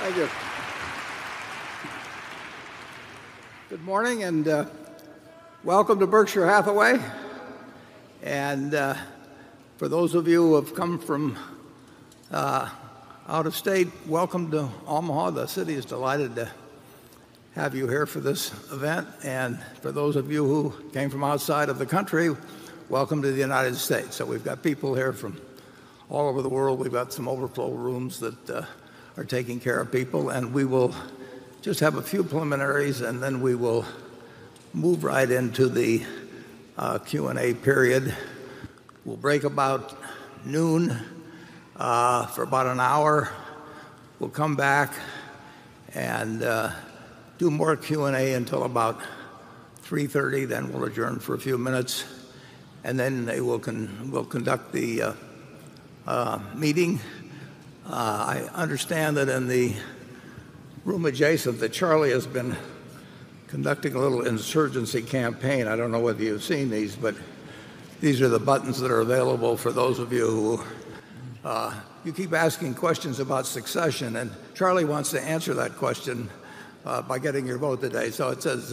Thank you. Good morning and welcome to Berkshire Hathaway. And for those of you who have come from out of state, welcome to Omaha. The city is delighted to have you here for this event. And for those of you who came from outside of the country, welcome to the United States. So we've got people here from all over the world. We've got some overflow rooms that are taking care of people. And we will just have a few preliminaries, and then we will move right into the Q&A period. We'll break about noon for about an hour. We'll come back and do more Q&A until about 3:30. Then we'll adjourn for a few minutes, and then we'll conduct the meeting. I understand that in the room adjacent that Charlie has been conducting a little insurgency campaign. I don't know whether you've seen these, but these are the buttons that are available for those of you who you keep asking questions about succession, and Charlie wants to answer that question by getting your vote today. So it says,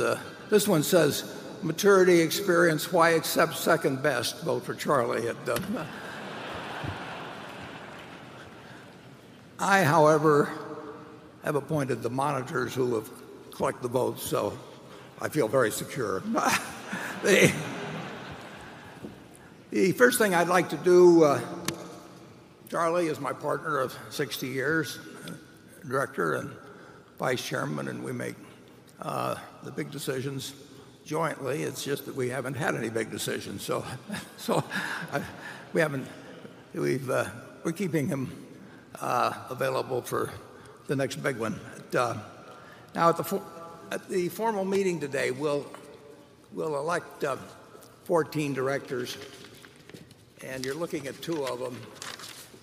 this one says, maturity, experience, why accept second best? Vote for Charlie. I, however, have appointed the monitors who have collected the votes, so I feel very secure. The first thing I'd like to do, Charlie is my partner of 60 years, director and vice chairman, and we make the big decisions jointly. It's just that we haven't had any big decisions, we're keeping him available for the next big one. Now, at the formal meeting today, we'll elect 14 directors, and you're looking at 2 of them.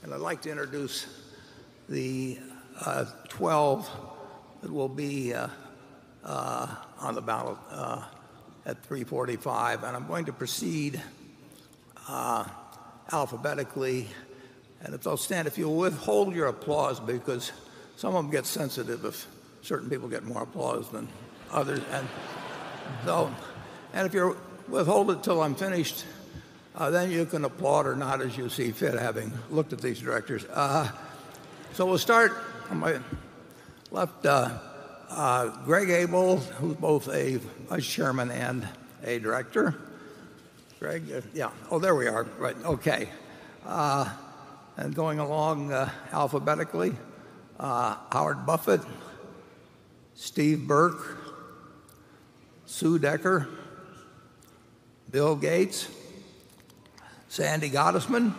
And I'd like to introduce the 12 that will be on the ballot at 3:45. And I'm going to proceed alphabetically. And if they'll stand, if you'll withhold your applause, because some of them get sensitive if certain people get more applause than others. And if you withhold it till I'm finished, then you can applaud or not as you see fit, having looked at these directors. So we'll start on my left. Greg Abel, who's both a vice chairman and a director. Greg, yeah. Oh, there we are. Right. Okay. And going along alphabetically, Howard Buffett, Steve Burke, Sue Decker, Bill Gates, Sandy Gottesman,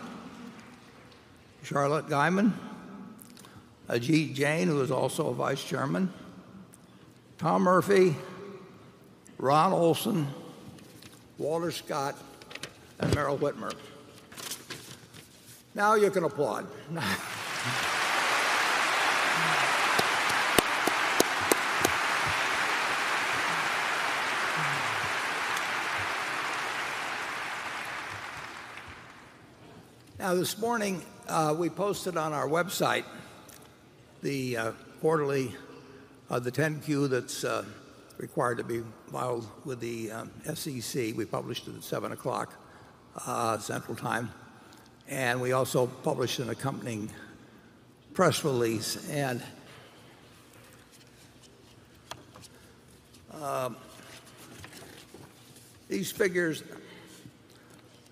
Charlotte Guyman, Ajit Jain, who is also a vice chairman, Tom Murphy, Ron Olson, Walter Scott, and Merrill Whitmer. Now you can applaud. Now this morning we posted on our website the quarterly, the 10-Q that's required to be filed with the SEC. We published it at 7 o'clock Central Time. And we also published an accompanying press release. And these figures,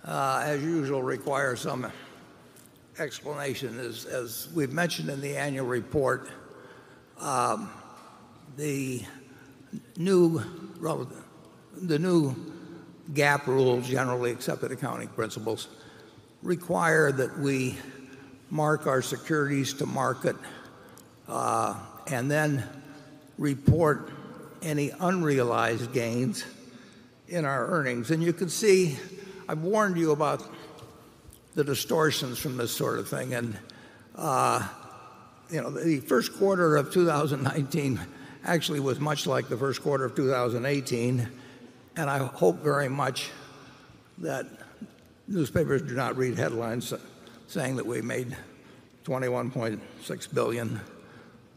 as usual, require some explanation. As we've mentioned in the annual report, the new GAAP rules, generally accepted accounting principles, require that we mark our securities to market and then report any unrealized gains in our earnings. And you can see, I've warned you about the distortions from this sort of thing. And the first quarter of 2019 actually was much like the first quarter of 2018. And I hope very much that newspapers do not read headlines saying that we made $21.6 billion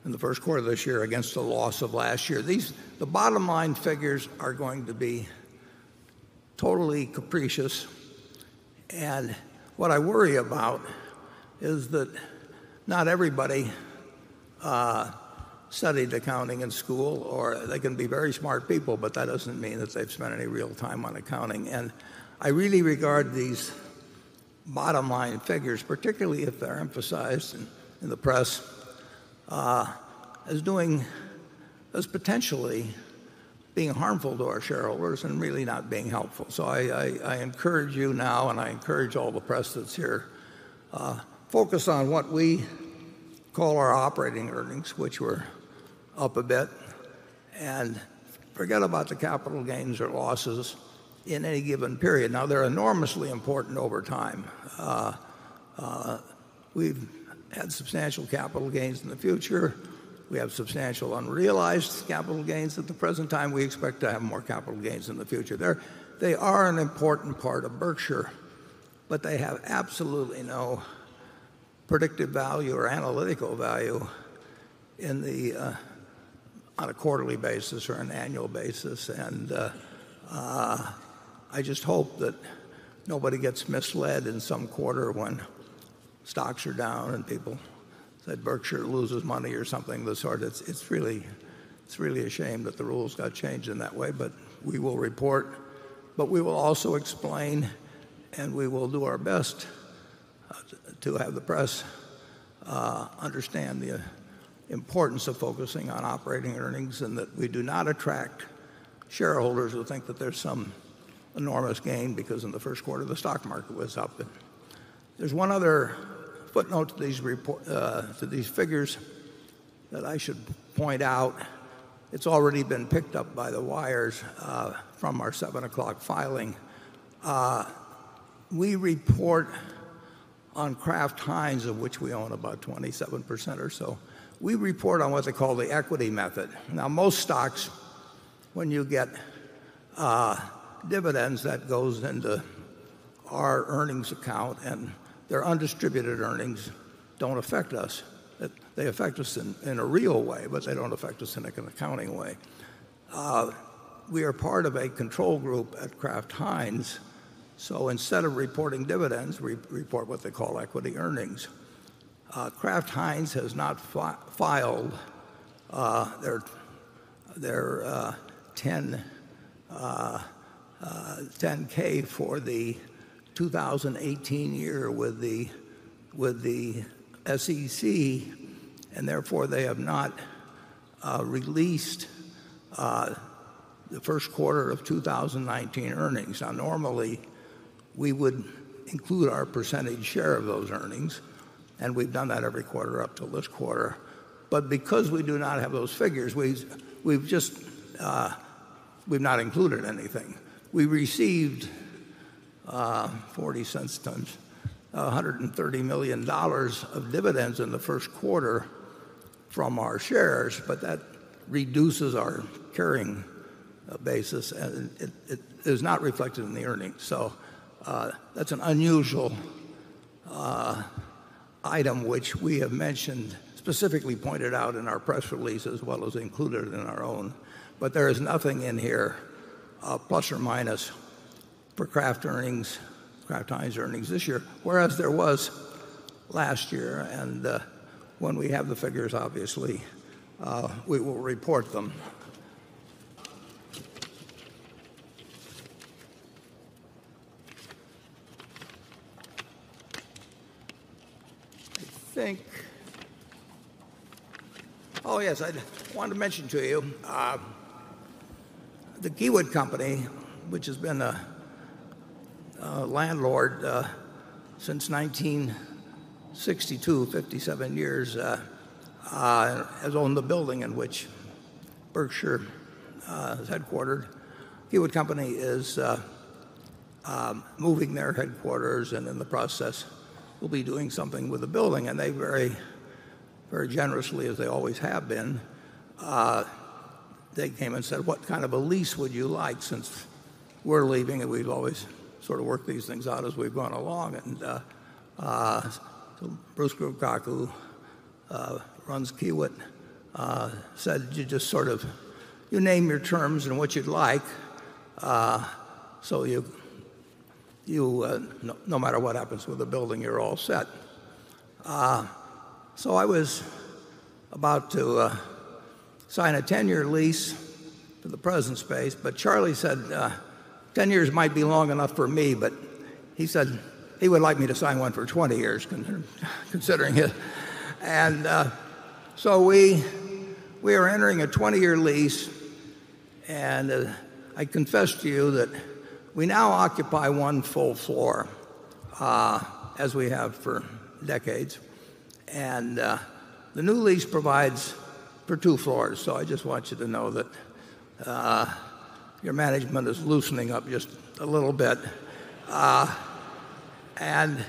in the first quarter of this year against the loss of last year. The bottom line figures are going to be totally capricious, and what I worry about is that not everybody studied accounting in school, or they can be very smart people, but that doesn't mean that they've spent any real time on accounting. And I really regard these bottom line figures, particularly if they're emphasized in the press, as potentially being harmful to our shareholders and really not being helpful. So I encourage you now, and I encourage all the press that's here, focus on what we call our operating earnings, which were up a bit, and forget about the capital gains or losses in any given period. Now, they're enormously important over time. We've had substantial capital gains in the future. We have substantial unrealized capital gains at the present time. We expect to have more capital gains in the future. They are an important part of Berkshire, but they have absolutely no predictive value or analytical value on a quarterly basis or an annual basis. And I just hope that nobody gets misled in some quarter when stocks are down and people said Berkshire loses money or something of the sort. It's really a shame that the rules got changed in that way, but we will report. But we will also explain, and we will do our best to have the press understand the importance of focusing on operating earnings, and that we do not attract shareholders who think that there's some enormous gain because in the first quarter the stock market was up. And there's one other footnote to these figures that I should point out. It's already been picked up by the wires from our 7 o'clock filing. We report on Kraft Heinz, of which we own about 27% or so. We report on what they call the equity method. Now, most stocks, when you get dividends, that goes into our earnings account, and their undistributed earnings don't affect us. They affect us in a real way, but they don't affect us in an accounting way. We are part of a control group at Kraft Heinz, so instead of reporting dividends, we report what they call equity earnings. Kraft Heinz has not filed their 10K for the 2018 year with the SEC, and therefore they have not released the first quarter of 2019 earnings. Now, normally we would include our percentage share of those earnings, and we've done that every quarter up till this quarter. But because we do not have those figures, we've not included anything. We received 40 cents times $130 million of dividends in the first quarter from our shares, but that reduces our carrying basis, and it is not reflected in the earnings. So that's an unusual item which we have mentioned, specifically pointed out in our press release as well as included in our own. But there is nothing in here, plus or minus, for Kraft Heinz earnings this year, whereas there was last year. And when we have the figures, obviously, we will report them. Oh yes, I wanted to mention to you the Kiewit Company, which has been a landlord since 1962, 57 years, has owned the building in which Berkshire is headquartered. Kiewit Company is moving their headquarters, and in the process will be doing something with the building, and they very generously, as they always have been, they came and said, what kind of a lease would you like, since we're leaving, and we've always sort of worked these things out as we've gone along. And so Bruce Grubkaku runs Kiewit, said you just sort of you name your terms and what you'd like, so no matter what happens with the building, you're all set. So I was about to sign a 10-year lease for the present space, but Charlie said 10 years might be long enough for me, but he said he would like me to sign one for 20 years, considering it. And so we are entering a 20-year lease, and I confess to you that we now occupy one full floor, as we have for decades. And the new lease provides for 2 floors, so I just want you to know that your management is loosening up just a little bit. And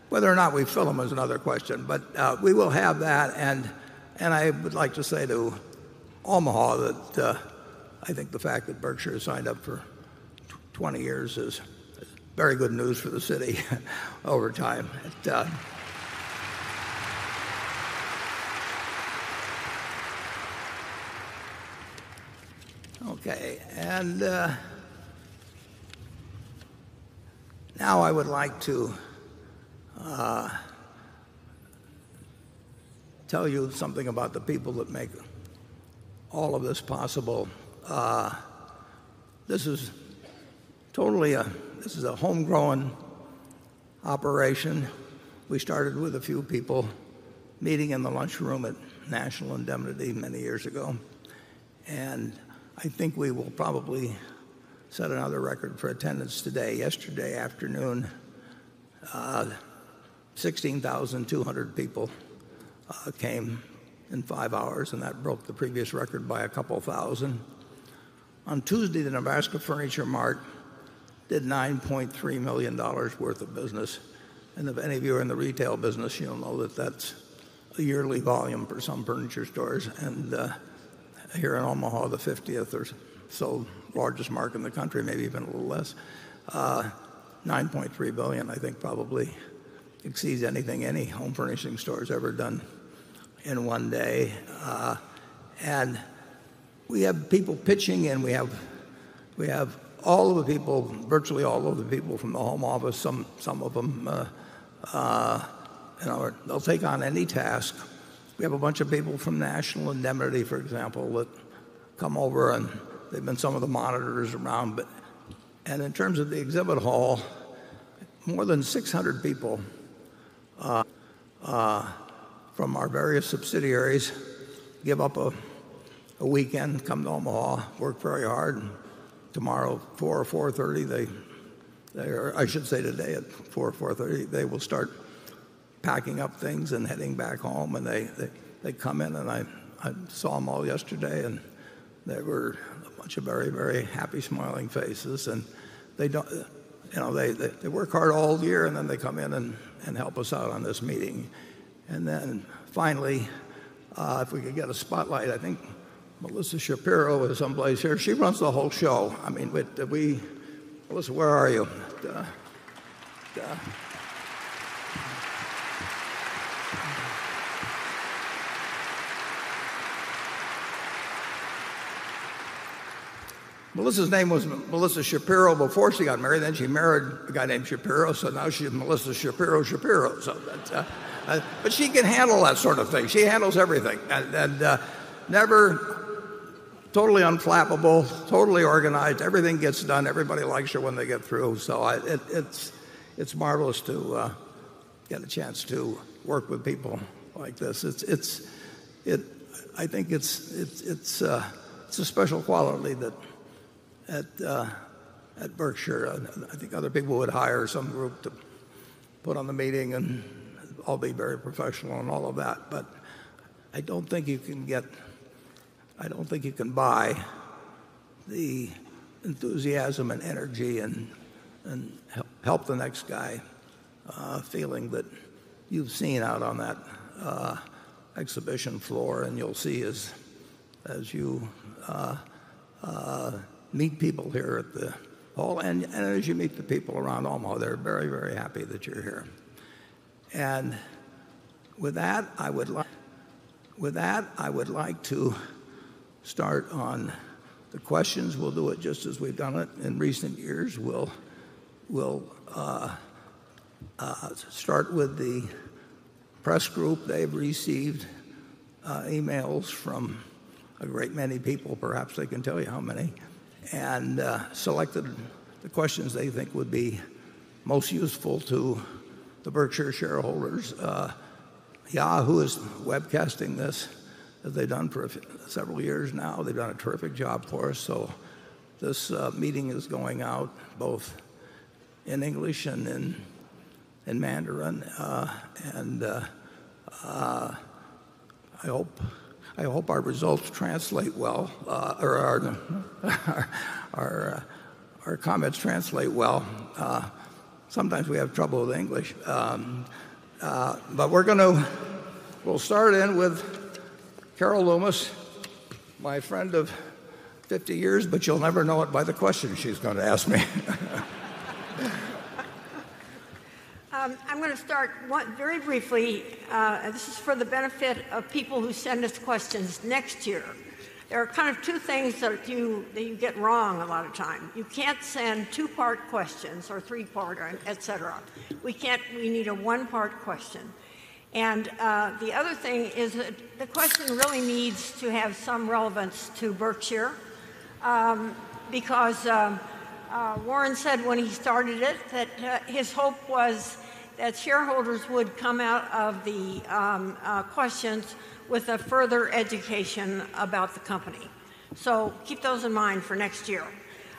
whether or not we fill them is another question, but we will have that. And I would like to say to Omaha that I think the fact that Berkshire has signed up for 20 years is very good news for the city over time. Okay, and now I would like to tell you something about the people that make all of this possible. This is a homegrown operation. We started with a few people meeting in the lunchroom at National Indemnity many years ago, and I think we will probably set another record for attendance today. Yesterday afternoon, 16,200 people came in 5 hours, and that broke the previous record by a couple thousand. On Tuesday, the Nebraska Furniture Mart did $9.3 million worth of business. And if any of you are in the retail business, you'll know that that's a yearly volume for some furniture stores. And here in Omaha, the 50th or so largest market in the country, maybe even a little less. 9.3 billion, I think, probably exceeds anything any home furnishing store has ever done in one day. And we have people pitching in. We have all of the people, virtually all of the people from the home office. Some of them, they'll take on any task. We have a bunch of people from National Indemnity, for example, that come over, and they've been some of the monitors around. And in terms of the exhibit hall, more than 600 people from our various subsidiaries give up a weekend, come to Omaha, work very hard. And tomorrow, 4 or 4:30, I should say today at 4 or 4:30, they will start packing up things and heading back home. And they come in, and I saw them all yesterday, and they were a bunch of very, very happy, smiling faces. And they don't, they work hard all year, and then they come in and help us out on this meeting. And then finally, if we could get a spotlight, I think Melissa Shapiro is someplace here. She runs the whole show. I mean, Melissa, where are you? Melissa's name was Melissa Shapiro before she got married. Then she married a guy named Shapiro, so now she's Melissa Shapiro. So but she can handle that sort of thing. She handles everything, and never totally unflappable, totally organized. Everything gets done. Everybody likes her when they get through. So it's marvelous to get a chance to work with people like this. I think it's a special quality that at Berkshire. I think other people would hire some group to put on the meeting and all be very professional and all of that. But I don't think you can buy the enthusiasm and energy and help the next guy feeling that you've seen out on that exhibition floor, and you'll see as you meet people here at the hall, and as you meet the people around Omaha. They're very, very happy that you're here. And with that, I would like with that, I would like to start on the questions. We'll do it just as we've done it in recent years. We'll start with the press group. They've received emails from a great many people. Perhaps they can tell you how many, and selected the questions they think would be most useful to the Berkshire shareholders. Yahoo is webcasting this, as they've done for several years now. They've done a terrific job for us. So this meeting is going out both in English and in Mandarin, and I hope our results translate well, or our comments translate well. Sometimes we have trouble with English, but we'll start in with Carol Loomis, my friend of 50 years, but you'll never know it by the question she's going to ask me. I'm going to start very briefly. This is for the benefit of people who send us questions next year. There are kind of two things that you get wrong a lot of time. You can't send two-part questions or three-part, etc. We need a one-part question. And the other thing is that the question really needs to have some relevance to Berkshire, because Warren said when he started it that his hope was that shareholders would come out of the questions with a further education about the company. So keep those in mind for next year.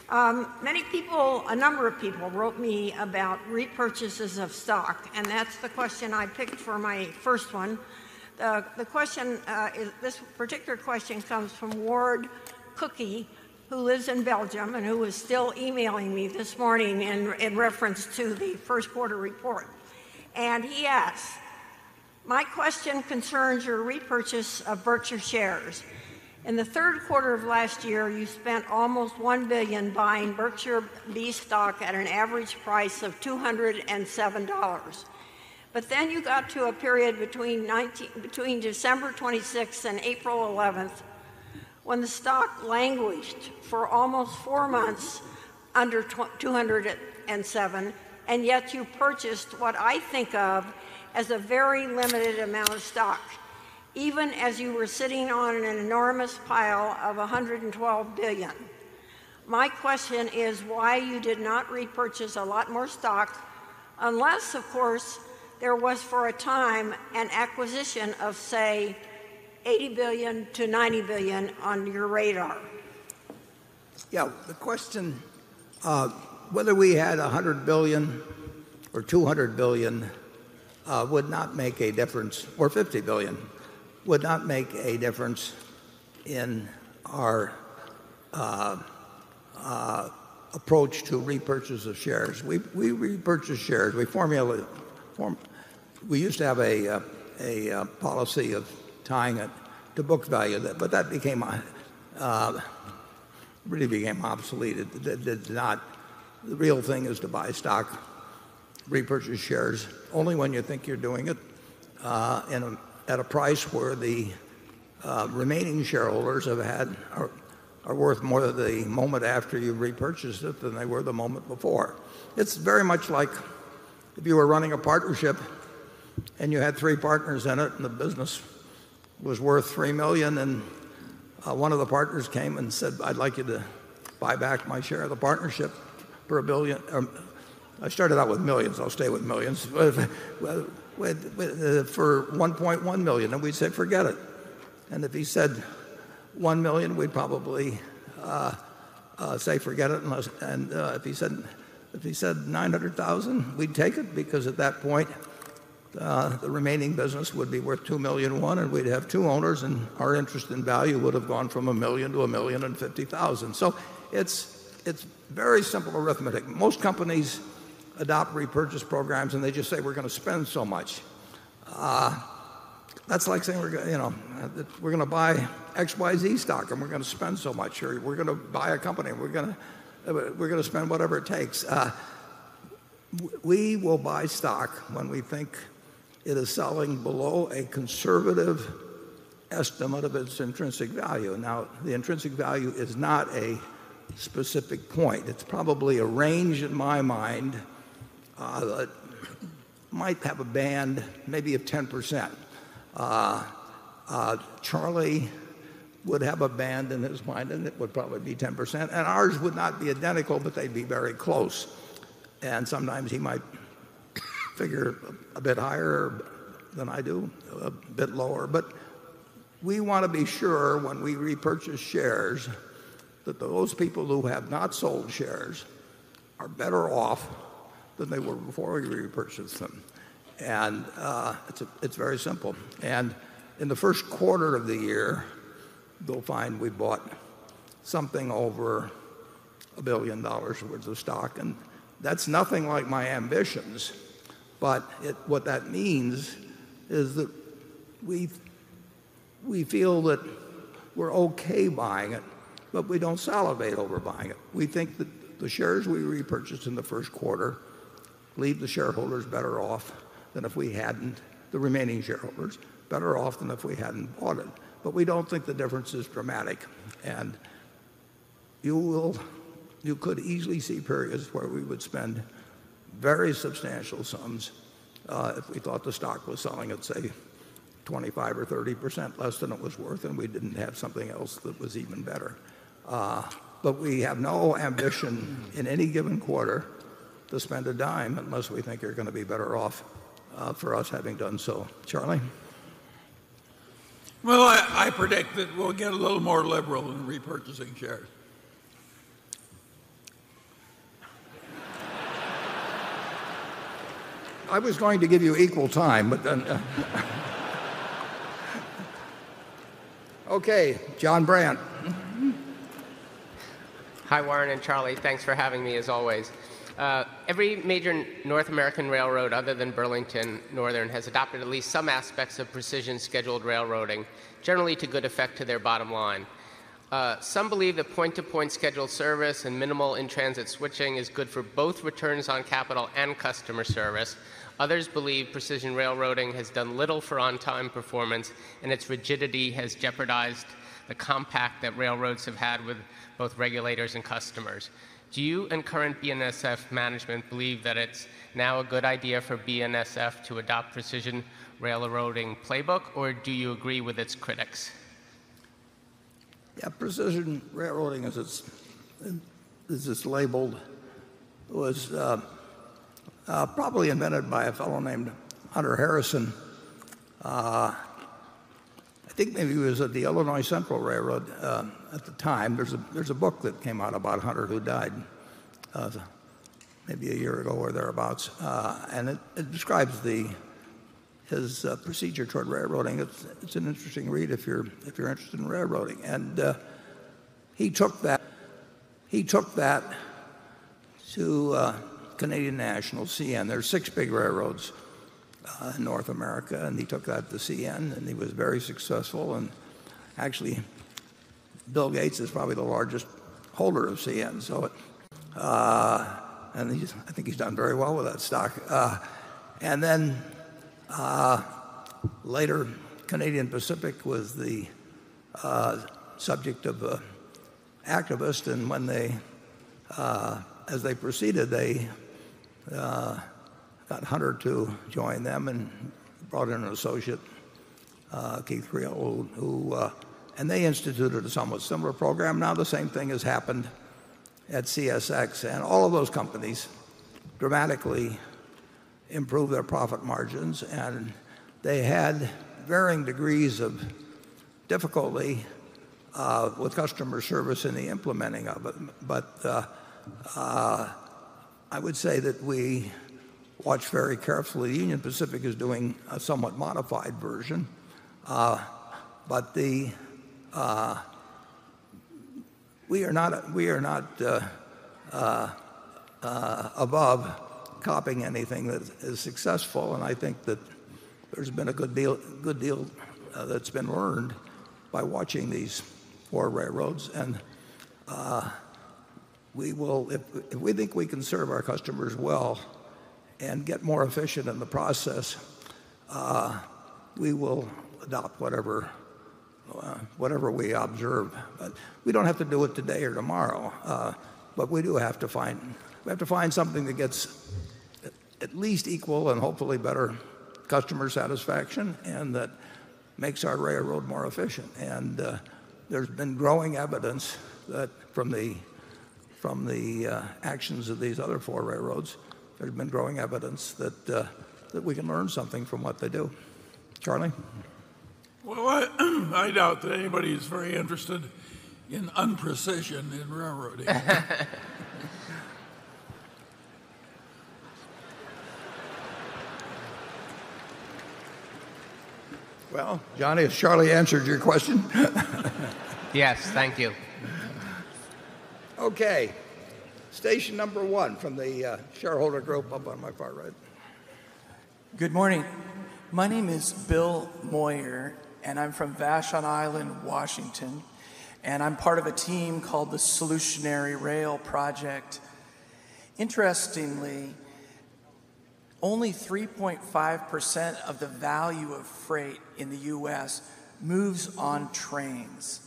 A number of people wrote me about repurchases of stock, and that's the question I picked for my first one. The question this particular question comes from Ward Cookie, who lives in Belgium and who is still emailing me this morning in reference to the first quarter report. And he asks, my question concerns your repurchase of Berkshire shares. In the third quarter of last year, you spent almost $1 billion buying Berkshire B stock at an average price of $207. But then you got to a period between December 26th and April 11th when the stock languished for almost 4 months under 207, and yet you purchased what I think of as a very limited amount of stock, even as you were sitting on an enormous pile of $112 billion. My question is why you did not repurchase a lot more stock, unless, of course, there was for a time an acquisition of, say, $80 billion to $90 billion on your radar. Yeah, the question, whether we had $100 billion or $200 billion would not make a difference, or $50 billion, would not make a difference in our approach to repurchase of shares. We repurchase shares. We used to have a policy of tying it to book value, but that really became obsolete. It did not. The real thing is to buy stock, repurchase shares only when you think you're doing it at a price where the remaining shareholders are worth more the moment after you repurchased it than they were the moment before. It's very much like if you were running a partnership and you had 3 partners in it and the business was worth $3 million, and one of the partners came and said, I'd like you to buy back my share of the partnership for $1 billion. I started out with millions. I'll stay with millions. For $1.1 million, and we'd say, forget it. And if he said $1 million, we'd probably say, forget it. And if he said $900,000, we'd take it, because at that point, the remaining business would be worth $2.1 million, and we'd have 2 owners, and our interest in value would have gone from $1 million to $1,050,000. So it's very simple arithmetic. Most companies adopt repurchase programs, and they just say we're going to spend so much. That's like saying we're going to buy XYZ stock, and we're going to spend so much, or we're going to buy a company, and we're going to spend whatever it takes. We will buy stock when we think it is selling below a conservative estimate of its intrinsic value. Now, the intrinsic value is not a specific point. It's probably a range in my mind that might have a band maybe of 10%. Charlie would have a band in his mind, and it would probably be 10%. And ours would not be identical, but they'd be very close. And sometimes he might figure a bit higher than I do, a bit lower. But we want to be sure when we repurchase shares that those people who have not sold shares are better off than they were before we repurchased them. And it's very simple. And in the first quarter of the year, they'll find we bought something over $1 billion worth of stock. And that's nothing like my ambitions. But what that means is that we feel that we're okay buying it, but we don't salivate over buying it. We think that the shares we repurchased in the first quarter leave the shareholders better off than if we hadn't, the remaining shareholders, better off than if we hadn't bought it. But we don't think the difference is dramatic. And you could easily see periods where we would spend very substantial sums if we thought the stock was selling at, say, 25 or 30% less than it was worth, and we didn't have something else that was even better. But we have no ambition in any given quarter to spend a dime unless we think you're going to be better off for us having done so. Charlie? Well, I predict that we'll get a little more liberal in repurchasing shares. I was going to give you equal time, but then... Okay, John Brandt. Hi, Warren and Charlie. Thanks for having me, as always. Every major North American railroad other than Burlington Northern has adopted at least some aspects of precision scheduled railroading, generally to good effect to their bottom line. Some believe that point-to-point scheduled service and minimal in-transit switching is good for both returns on capital and customer service. Others believe precision railroading has done little for on-time performance, and its rigidity has jeopardized the compact that railroads have had with both regulators and customers. Do you and current BNSF management believe that it's now a good idea for BNSF to adopt precision railroading playbook, or do you agree with its critics? Yeah, precision railroading, as it's labeled, was probably invented by a fellow named Hunter Harrison. I think maybe he was at the Illinois Central Railroad at the time. There's a book that came out about Hunter, who died maybe a year ago or thereabouts, and it describes his procedure toward railroading. It's an interesting read if you're interested in railroading. And he took that to Canadian National, CN. There's 6 big railroads in North America, and he took that to CN, and he was very successful. And actually, Bill Gates is probably the largest holder of CN. So, and I think he's done very well with that stock. And then later, Canadian Pacific was the subject of activists, and when as they proceeded, they got Hunter to join them and brought in an associate, Keith Creel, and they instituted a somewhat similar program. Now the same thing has happened at CSX, and all of those companies dramatically improved their profit margins, and they had varying degrees of difficulty with customer service in the implementing of it. But I would say that we watch very carefully. Union Pacific is doing a somewhat modified version, but we are not above copying anything that is successful, and I think that there's been a good deal that's been learned by watching these 4 railroads, and we will, if we think we can serve our customers well and get more efficient in the process, we will adopt whatever whatever we observe. But we don't have to do it today or tomorrow. But we do have to find something that gets at least equal and hopefully better customer satisfaction, and that makes our railroad more efficient. And there's been growing evidence that from the actions of these other four railroads, there's been growing evidence that we can learn something from what they do. Charlie? Well, I doubt that anybody is very interested in unprecision in railroading. Well, Johnny, has Charlie answered your question? Yes, thank you. Okay. Station number 1 from the shareholder group up on my far right. Good morning. My name is Bill Moyer, and I'm from Vashon Island, Washington, and I'm part of a team called the Solutionary Rail Project. Interestingly, only 3.5% of the value of freight in the U.S. moves on trains.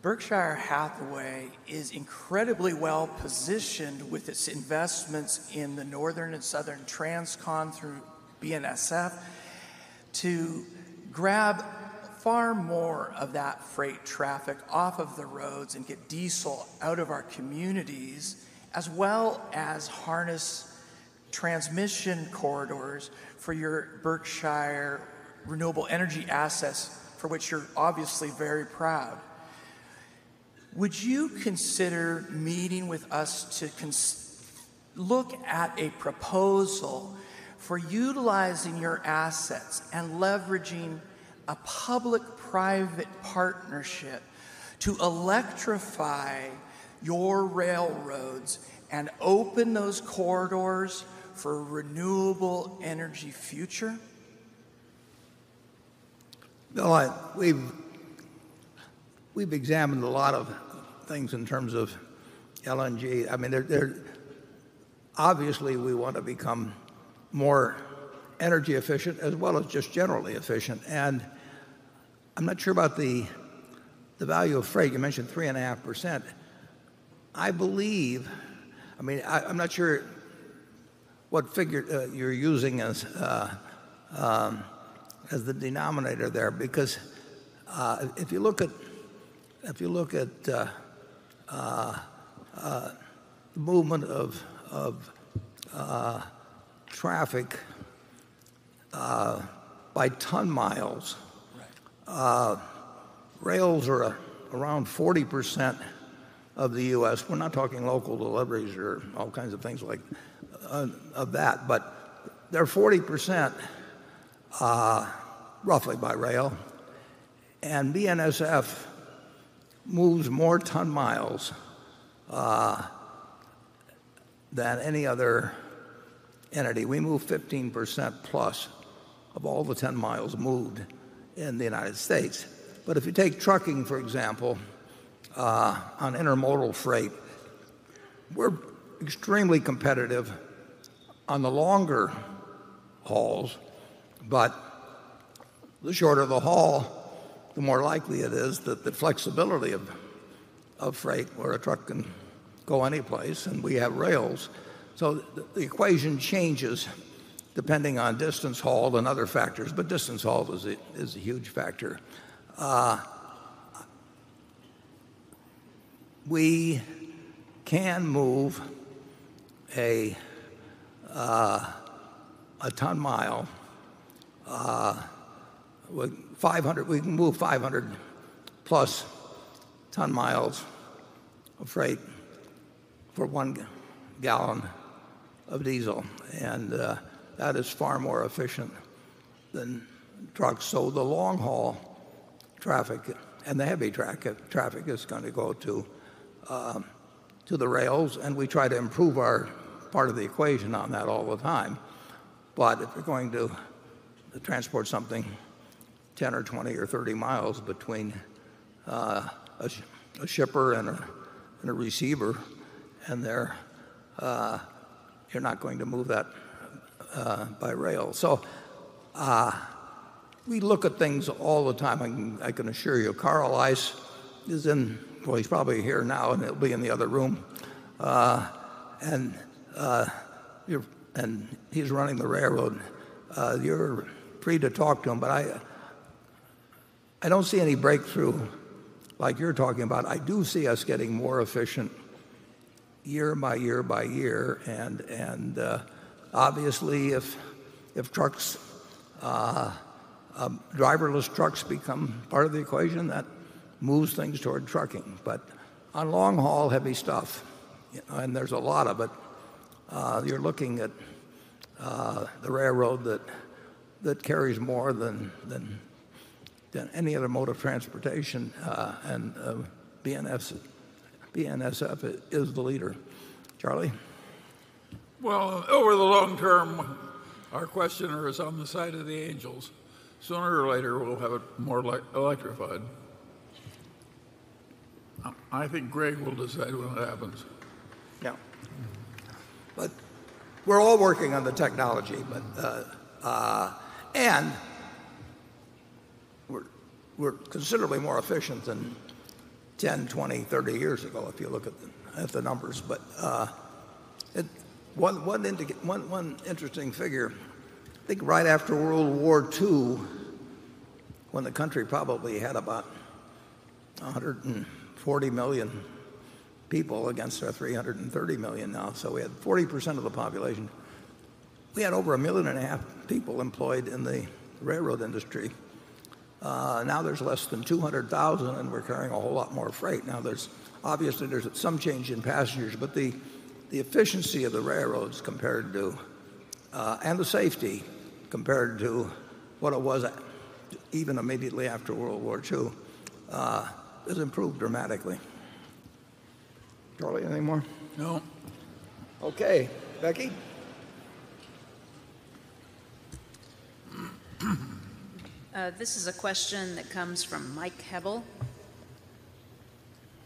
Berkshire Hathaway is incredibly well positioned with its investments in the Northern and Southern Transcon through BNSF to grab far more of that freight traffic off of the roads and get diesel out of our communities, as well as harness transmission corridors for your Berkshire renewable energy assets, for which you're obviously very proud. Would you consider meeting with us to look at a proposal for utilizing your assets and leveraging a public-private partnership to electrify your railroads and open those corridors for a renewable energy future? Bill, we've examined a lot of things in terms of LNG. I mean, obviously we want to become more energy efficient as well as just generally efficient. And I'm not sure about the value of freight. You mentioned 3.5%. I believe, I mean, I'm not sure what figure you're using as the denominator there, because if you look at the movement of traffic by ton miles, rails are around 40% of the U.S. We're not talking local deliveries or all kinds of things like of that, but they're 40% roughly by rail, and BNSF moves more ton miles than any other entity. We move 15% plus of all the 10 miles moved in the United States. But if you take trucking, for example, on intermodal freight, we're extremely competitive on the longer hauls, but the shorter the haul, the more likely it is that the flexibility of freight, where a truck can go any place, and we have rails. So the equation changes depending on distance hauled and other factors, but distance hauled is a huge factor. We can move a ton mile with 500. We can move 500 plus ton miles of freight for 1 gallon of diesel, and that is far more efficient than trucks. So the long haul traffic and the heavy traffic is going to go to the rails, and we try to improve our part of the equation on that all the time. But if you're going to transport something 10 or 20 or 30 miles between a shipper and a receiver, and you're not going to move that by rail. So we look at things all the time. I can assure you, Carl Ice is in, well, he's probably here now, and he'll be in the other room. And he's running the railroad. You're free to talk to him, but I don't see any breakthrough like you're talking about. I do see us getting more efficient year by year by year, and obviously if trucks, driverless trucks become part of the equation, that moves things toward trucking. But on long haul heavy stuff, and there's a lot of it, you're looking at the railroad that carries more than any other mode of transportation, and BNSF is the leader. Charlie? Well, over the long term, our questioner is on the side of the angels. Sooner or later, we'll have it more electrified. I think Greg will decide when it happens. Yeah. But we're all working on the technology, and we're considerably more efficient than 10, 20, 30 years ago, if you look at the numbers. But one interesting figure, I think right after World War II, when the country probably had about 140 million people against our 330 million now, so we had 40% of the population. We had over 1.5 million people employed in the railroad industry. Now there's less than 200,000, and we're carrying a whole lot more freight. Now there's some change in passengers, but the efficiency of the railroads compared to and the safety compared to what it was even immediately after World War II has improved dramatically. Charlie, anything more? No. Okay, Becky? This is a question that comes from Mike Hebel.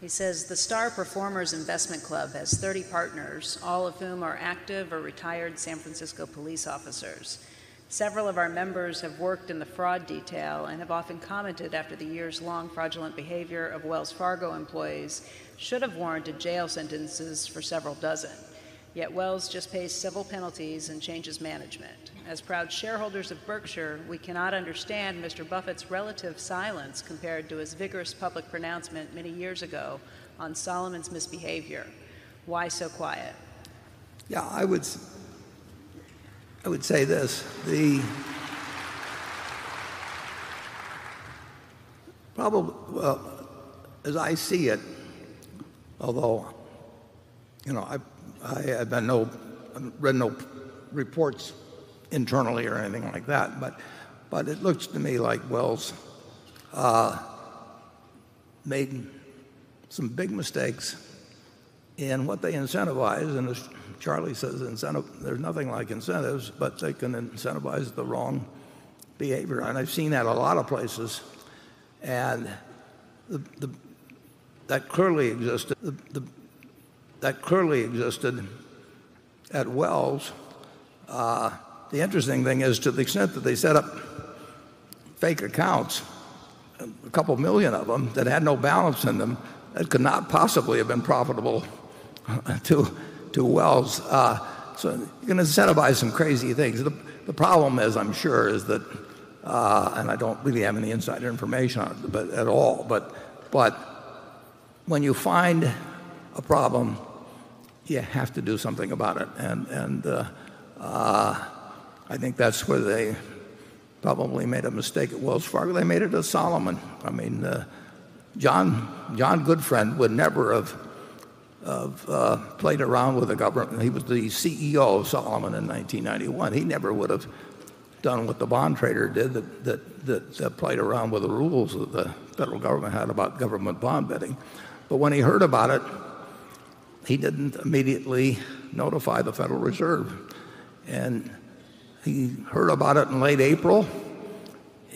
He says, the Star Performers Investment Club has 30 partners, all of whom are active or retired San Francisco police officers. Several of our members have worked in the fraud detail and have often commented after the years-long fraudulent behavior of Wells Fargo employees should have warranted jail sentences for several dozen. Yet Wells just pays civil penalties and changes management. As proud shareholders of Berkshire, we cannot understand Mr. Buffett's relative silence compared to his vigorous public pronouncement many years ago on Solomon's misbehavior. Why so quiet? Yeah, I would say this. As I see it, although, I have read no reports internally or anything like that, but it looks to me like Wells made some big mistakes in what they incentivize, and as Charlie says, there's nothing like incentives, but they can incentivize the wrong behavior, and I've seen that a lot of places, and that clearly existed. That clearly existed at Wells. The interesting thing is, to the extent that they set up fake accounts, a couple million of them that had no balance in them, that could not possibly have been profitable to Wells. So you can incentivize some crazy things. The problem is, I'm sure, is that, and I don't really have any insider information on it at all, but when you find a problem, you have to do something about it. And I think that's where they probably made a mistake at Wells Fargo. They made it at Solomon. I mean, John Goodfriend would never have played around with the government. He was the CEO of Solomon in 1991. He never would have done what the bond trader did, that played around with the rules that the federal government had about government bond bidding. But when he heard about it, he didn't immediately notify the Federal Reserve. And he heard about it in late April,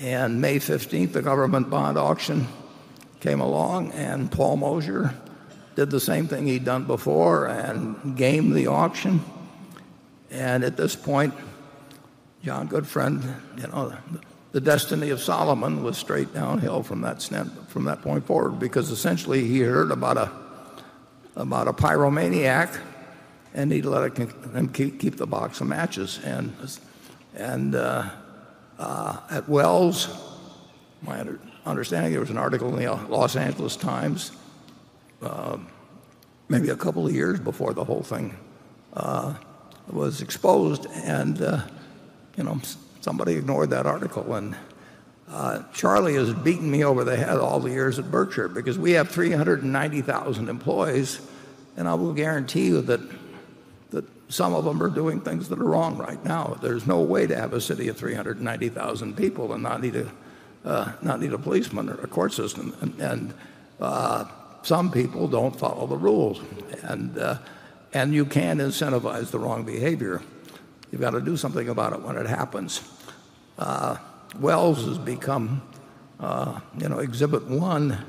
and May 15th, the government bond auction came along, and Paul Moser did the same thing he'd done before and gamed the auction. And at this point, John Goodfriend, the destiny of Solomon was straight downhill from that point forward, because essentially he heard about a pyromaniac, and he let him keep the box of matches. And at Wells, my understanding, there was an article in the Los Angeles Times maybe a couple of years before the whole thing was exposed, and somebody ignored that article. And Charlie has beaten me over the head all the years at Berkshire, because we have 390,000 employees, and I will guarantee you that some of them are doing things that are wrong right now. There's no way to have a city of 390,000 people and not need a policeman or a court system. And some people don't follow the rules, and you can't incentivize the wrong behavior. You've got to do something about it when it happens. Wells has become, Exhibit 1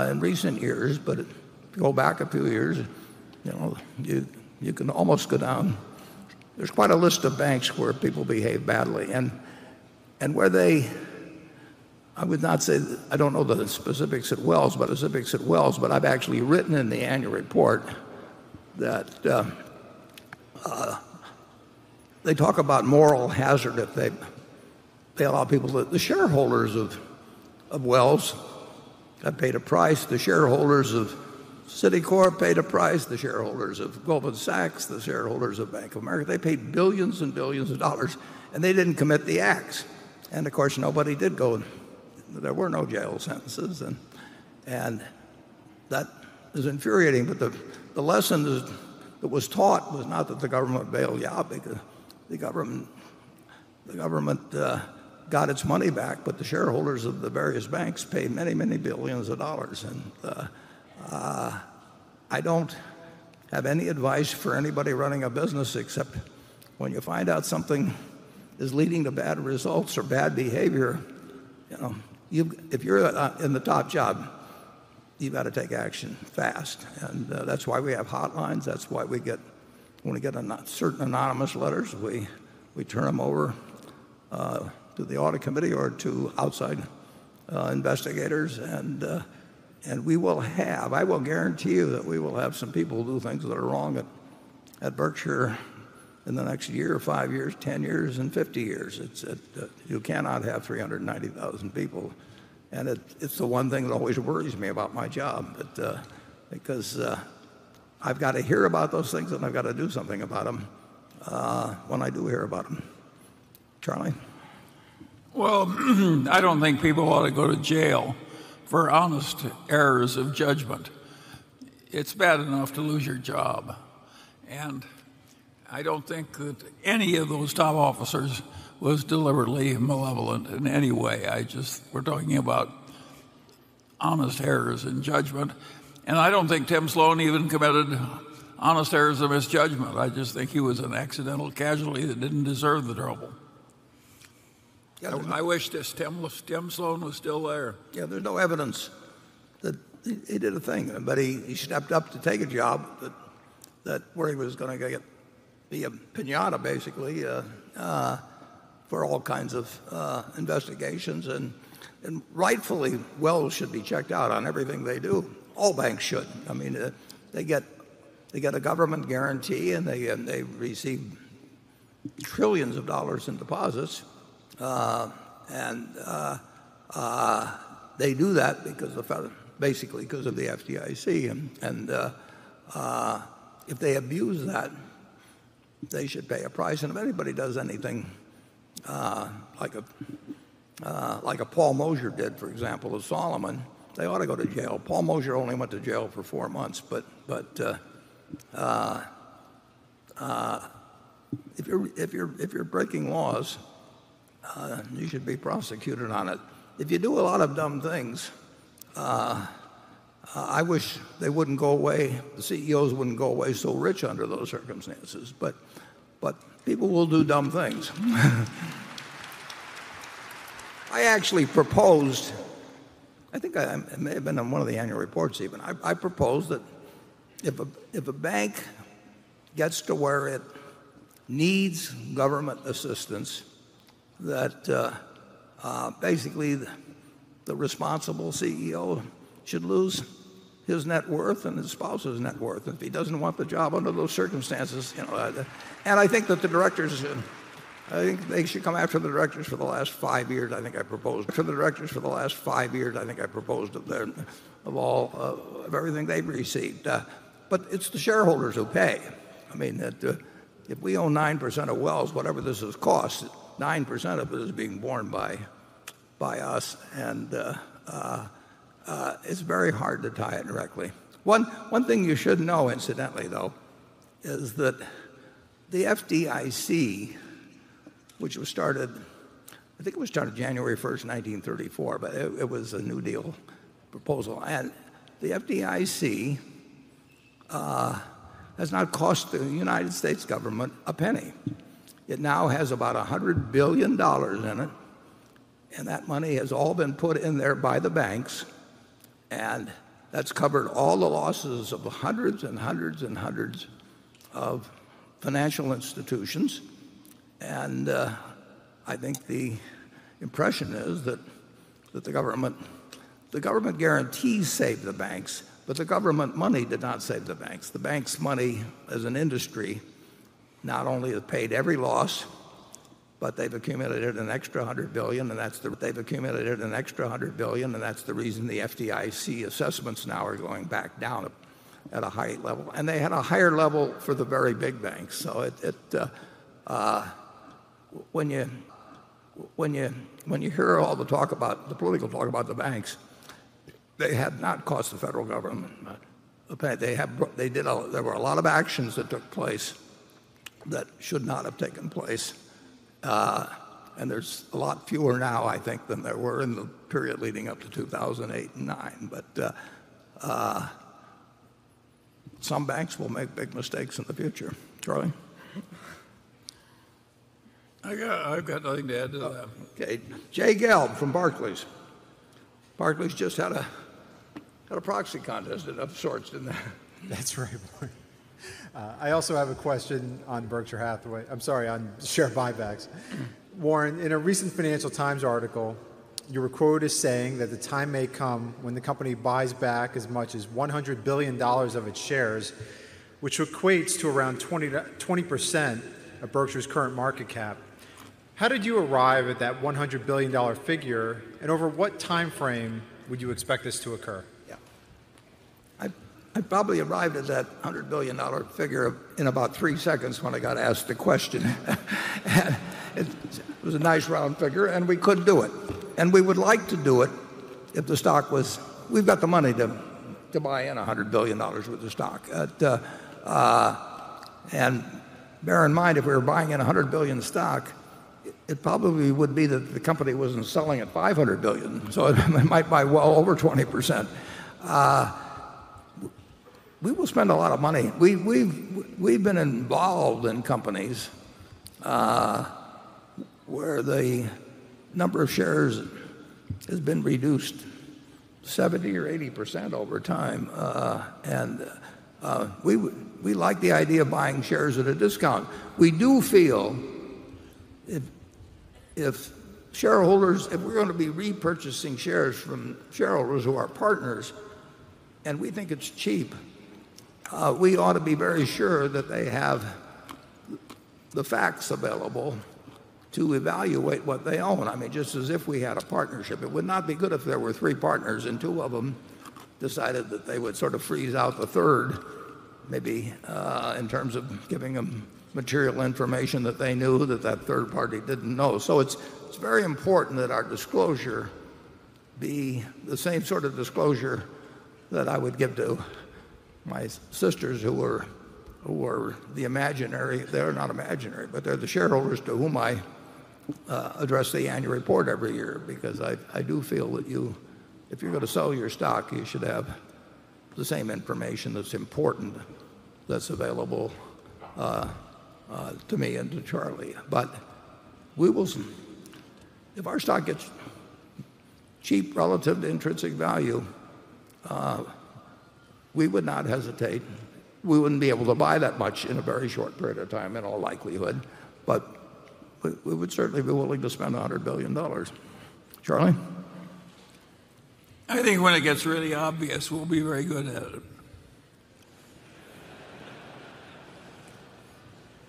in recent years, but if you go back a few years, you can almost go down. There's quite a list of banks where people behave badly, and where I would not say, I don't know the specifics at Wells, but I've actually written in the annual report that they talk about moral hazard if they allow people the shareholders of Wells have paid a price. The shareholders of Citicorp paid a price. The shareholders of Goldman Sachs, the shareholders of Bank of America, they paid billions and billions of dollars, and they didn't commit the acts. And of course, nobody did go. There were no jail sentences, and that is infuriating. But the lesson that was taught was not that the government bailed you out, because the government got its money back, but the shareholders of the various banks paid many, many billions of dollars. And I don't have any advice for anybody running a business, except when you find out something is leading to bad results or bad behavior, if you're in the top job, you've got to take action fast. And that's why we have hotlines. That's why when we get certain anonymous letters, we turn them over to the audit committee or to outside investigators. And I will guarantee you that we will have some people who do things that are wrong at Berkshire in the next year, 5 years, 10 years, and 50 years. You cannot have 390,000 people. And it's the one thing that always worries me about my job, because I've got to hear about those things, and I've got to do something about them when I do hear about them. Charlie? Well, I don't think people ought to go to jail for honest errors of judgment. It's bad enough to lose your job. And I don't think that any of those top officers was deliberately malevolent in any way. We're talking about honest errors in judgment. And I don't think Tim Sloan even committed honest errors of misjudgment. I just think he was an accidental casualty that didn't deserve the trouble. Yeah, I wish Tim Sloan was still there. Yeah, there's no evidence that he did a thing, but he stepped up to take a job that where he was going to be a piñata, basically, for all kinds of investigations. And rightfully, Wells should be checked out on everything they do. All banks should. I mean, they get a government guarantee, and they receive trillions of dollars in deposits. And they do that basically because of the FDIC. And if they abuse that, they should pay a price. And if anybody does anything like a Paul Moser did, for example, with Solomon, they ought to go to jail. Paul Moser only went to jail for 4 months, but if you're breaking laws, you should be prosecuted on it. If you do a lot of dumb things, I wish they wouldn't go away. The CEOs wouldn't go away so rich under those circumstances. But people will do dumb things. I actually proposed, I think it may have been on one of the annual reports even, I proposed that if a bank gets to where it needs government assistance, that basically the responsible CEO should lose his net worth and his spouse's net worth if he doesn't want the job under those circumstances. And I think that the directors, I think they should come after the directors for the last 5 years. I think I proposed for the directors for the last 5 years. I think I proposed of everything they've received. But it's the shareholders who pay. I mean, if we own 9% of Wells, whatever this has cost, 9% of it is being borne by us, and it's very hard to tie it directly. One thing you should know, incidentally, though, is that the FDIC, which was started, I think it was started January 1st, 1934, but it was a New Deal proposal. And the FDIC has not cost the United States government a penny. It now has about $100 billion in it, and that money has all been put in there by the banks, and that's covered all the losses of hundreds and hundreds and hundreds of financial institutions. And I think the impression is that the government guarantees saved the banks, but the government money did not save the banks. The banks' money as an industry not only has paid every loss, but they've accumulated an extra $100 billion, and that's the reason the FDIC assessments now are going back down at a high level. And they had a higher level for the very big banks. So when you hear all the talk about the political talk about the banks, they have not cost the federal government a penny. There were a lot of actions that took place that should not have taken place. And there's a lot fewer now, I think, than there were in the period leading up to 2008 and 9. But some banks will make big mistakes in the future. Charlie? I've got nothing to add to that. Okay. Jay Gelb from Barclays. Barclays just had a proxy contest of sorts, didn't they? That's right, Warren. I also have a question on Berkshire Hathaway. I'm sorry, on share buybacks. Warren, in a recent Financial Times article, you were quoted as saying that the time may come when the company buys back as much as $100 billion of its shares, which equates to around 20% of Berkshire's current market cap. How did you arrive at that $100 billion figure, and over what time frame would you expect this to occur? I probably arrived at that $100 billion figure in about 3 seconds when I got asked the question. And it was a nice round figure, and we could do it. And we would like to do it if the stock was, we've got the money to buy in $100 billion worth of stock. And bear in mind, if we were buying in $100 billion stock, it probably would be that the company wasn't selling at $500 billion. So it might buy well over 20%. We will spend a lot of money. We've been involved in companies where the number of shares has been reduced 70 or 80% over time, and we like the idea of buying shares at a discount. We do feel if shareholders, if we're going to be repurchasing shares from shareholders who are partners, and we think it's cheap, we ought to be very sure that they have the facts available to evaluate what they own. I mean, just as if we had a partnership. It would not be good if there were 3 partners and 2 of them decided that they would sort of freeze out the third, maybe in terms of giving them material information that they knew that third party didn't know. So it's very important that our disclosure be the same sort of disclosure that I would give to my sisters who were the imaginary, they're not imaginary, but they're the shareholders to whom I address the annual report every year, because I do feel that if you're going to sell your stock, you should have the same information that's important that's available to me and to Charlie. But we will, if our stock gets cheap relative to intrinsic value, we would not hesitate. We wouldn't be able to buy that much in a very short period of time in all likelihood, but we would certainly be willing to spend $100 billion. Charlie? I think when it gets really obvious, we'll be very good at it.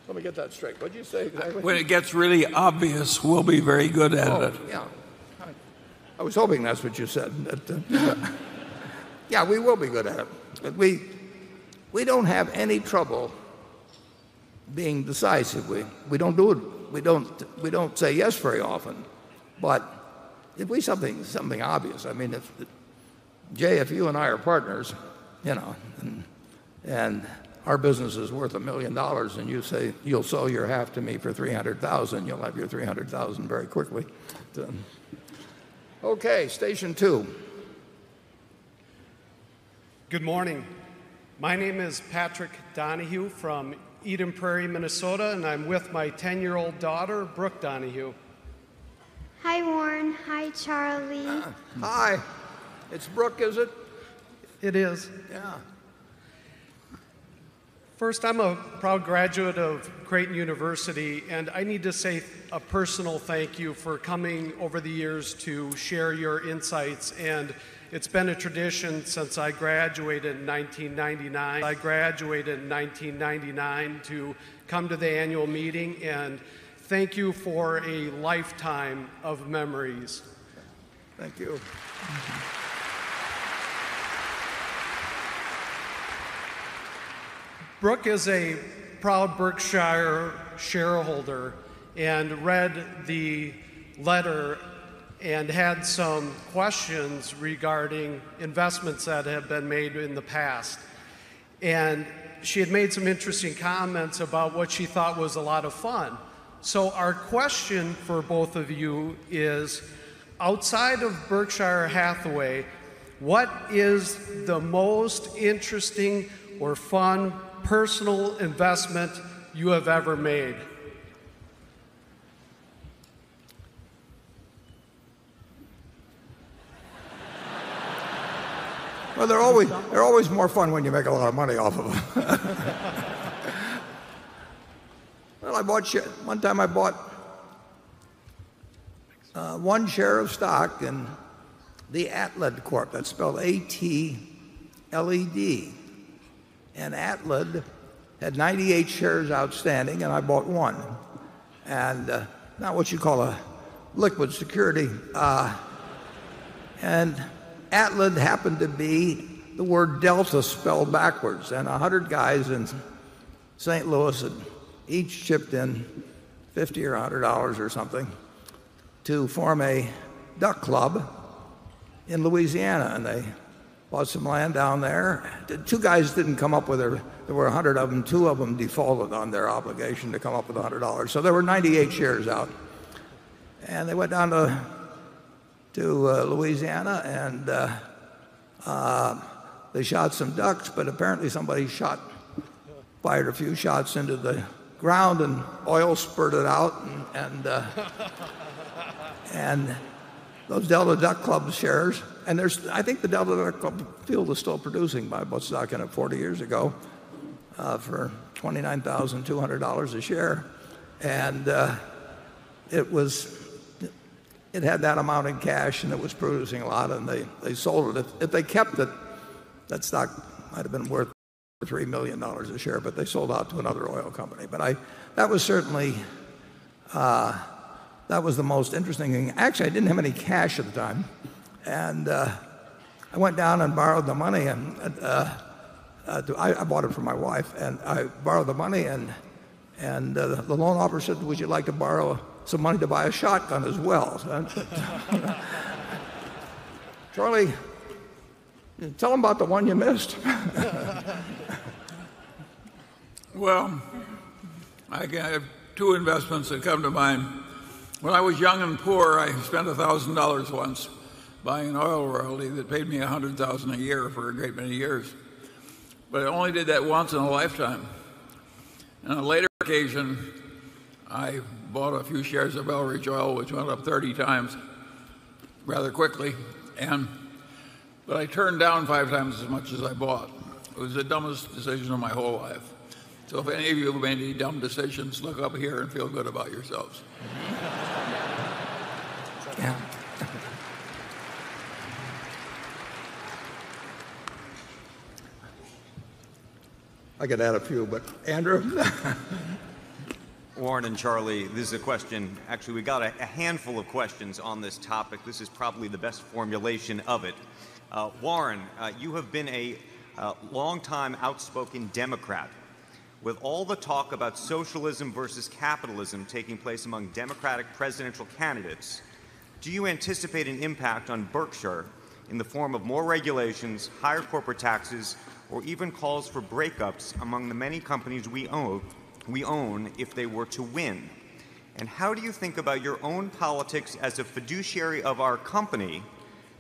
Let me get that straight. What did you say exactly? When it gets really obvious, we'll be very good at it. Yeah. I was hoping that's what you said. Yeah, we will be good at it. But we don't have any trouble being decisive. We don't do it. We don't say yes very often. But if we something obvious, I mean, Jay, if you and I are partners, you know, and our business is worth $1 million, and you say you'll sell your half to me for $300,000, you'll have your $300,000 very quickly. Okay, station 2. Good morning. My name is Patrick Donahue from Eden Prairie, Minnesota, and I'm with my 10-year-old daughter, Brooke Donahue. Hi, Warren. Hi, Charlie. Hi. It's Brooke, is it? It is. Yeah. First, I'm a proud graduate of Creighton University, and I need to say a personal thank you for coming over the years to share your insights. And it's been a tradition since I graduated in 1999. To come to the annual meeting, and thank you for a lifetime of memories. Thank you. Brooke is a proud Berkshire shareholder and read the letter and had some questions regarding investments that have been made in the past. And she had made some interesting comments about what she thought was a lot of fun. So our question for both of you is, outside of Berkshire Hathaway, what is the most interesting or fun personal investment you have ever made? Well, they're always more fun when you make a lot of money off of them. Well, one time I bought one share of stock in the Atled Corp. That's spelled A-T-L-E-D. And Atled had 98 shares outstanding, and I bought one. And not what you call a liquid security. And Atled happened to be the word Delta spelled backwards. And 100 guys in St. Louis had each chipped in $50 or $100 or something to form a duck club in Louisiana. And they bought some land down there. Two guys didn't come up with it. There were 100 of them. Two of them defaulted on their obligation to come up with $100. So there were 98 shares out. And they went down to Louisiana, and they shot some ducks, but apparently somebody fired a few shots into the ground, and oil spurted out, and those Delta Duck Club shares, and I think the Delta Duck Club field is still producing. I bought stock in it 40 years ago for $29,200 a share, and it had that amount in cash, and it was producing a lot, and they sold it. If they kept it, that stock might have been worth $3 million a share, but they sold out to another oil company. But that was certainly that was the most interesting thing. Actually, I didn't have any cash at the time, and I went down and borrowed the money, and I bought it from my wife, and I borrowed the money, and the loan officer said, "Would you like to borrow some money to buy a shotgun as well?" Charlie, tell them about the one you missed. Well, I have two investments that come to mind. When I was young and poor, I spent $1,000 once buying an oil royalty that paid me $100,000 a year for a great many years. But I only did that once in a lifetime. On a later occasion, I bought a few shares of Elridge Oil, which went up 30 times rather quickly, but I turned down 5 times as much as I bought. It was the dumbest decision of my whole life. So if any of you have made any dumb decisions, look up here and feel good about yourselves. Yeah. I could add a few, but Andrew? Warren and Charlie, this is a question. Actually, we got a handful of questions on this topic. This is probably the best formulation of it. Warren, you have been a long-time outspoken Democrat. With all the talk about socialism versus capitalism taking place among Democratic presidential candidates, do you anticipate an impact on Berkshire in the form of more regulations, higher corporate taxes, or even calls for breakups among the many companies we own if they were to win? And how do you think about your own politics as a fiduciary of our company,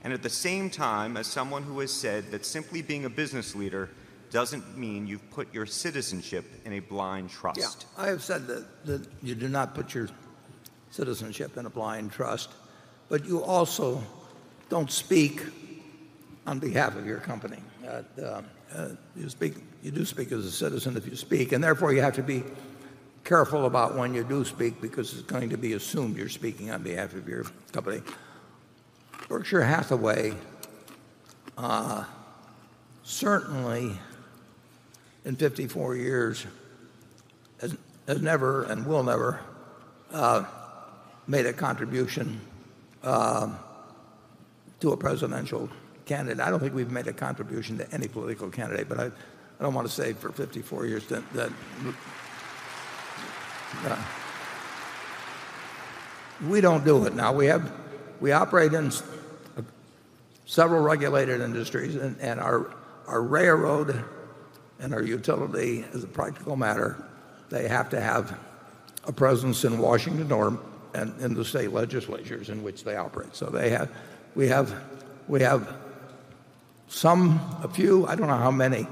and at the same time as someone who has said that simply being a business leader doesn't mean you've put your citizenship in a blind trust? Yeah, I have said that you do not put your citizenship in a blind trust, but you also don't speak on behalf of your company. You do speak as a citizen if you speak, and therefore you have to be careful about when you do speak, because it's going to be assumed you're speaking on behalf of your company. Berkshire Hathaway certainly in 54 years has never and will never made a contribution to a presidential candidate. I don't think we've made a contribution to any political candidate, but I don't want to say for 54 years that we don't do it. Now, we operate in several regulated industries, and our railroad and our utility, as a practical matter, they have to have a presence in Washington and in the state legislatures in which they operate. So we have a few, I don't know how many,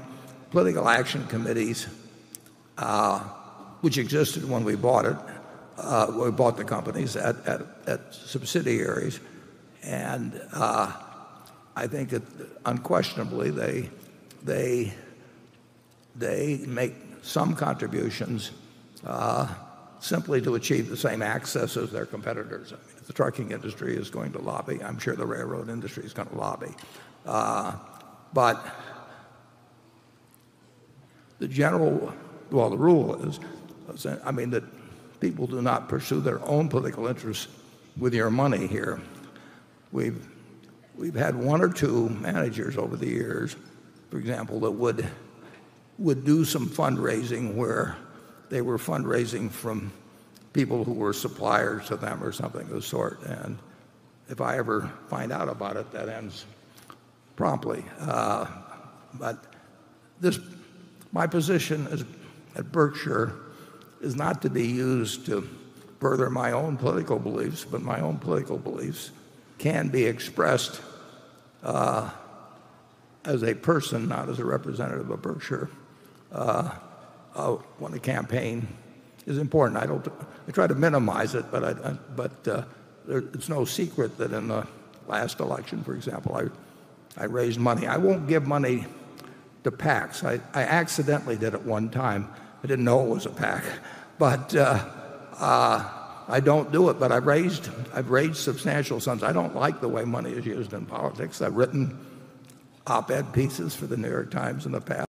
political action committees which existed when we bought it. We bought the companies at subsidiaries, and I think that unquestionably they make some contributions simply to achieve the same access as their competitors. I mean, if the trucking industry is going to lobby, I'm sure the railroad industry is going to lobby. But the rule is, that people do not pursue their own political interests with your money here. We've had one or two managers over the years, for example, that would do some fundraising where they were fundraising from people who were suppliers to them or something of the sort. And if I ever find out about it, that ends promptly. But my position at Berkshire is not to be used to further my own political beliefs, but my own political beliefs can be expressed as a person, not as a representative of Berkshire, when the campaign is important. I try to minimize it, but it's no secret that in the last election, for example, I raised money. I won't give money to PACs. I accidentally did it one time. I didn't know it was a PAC, but I don't do it. But I've raised substantial sums. I don't like the way money is used in politics. I've written op-ed pieces for the New York Times in the past.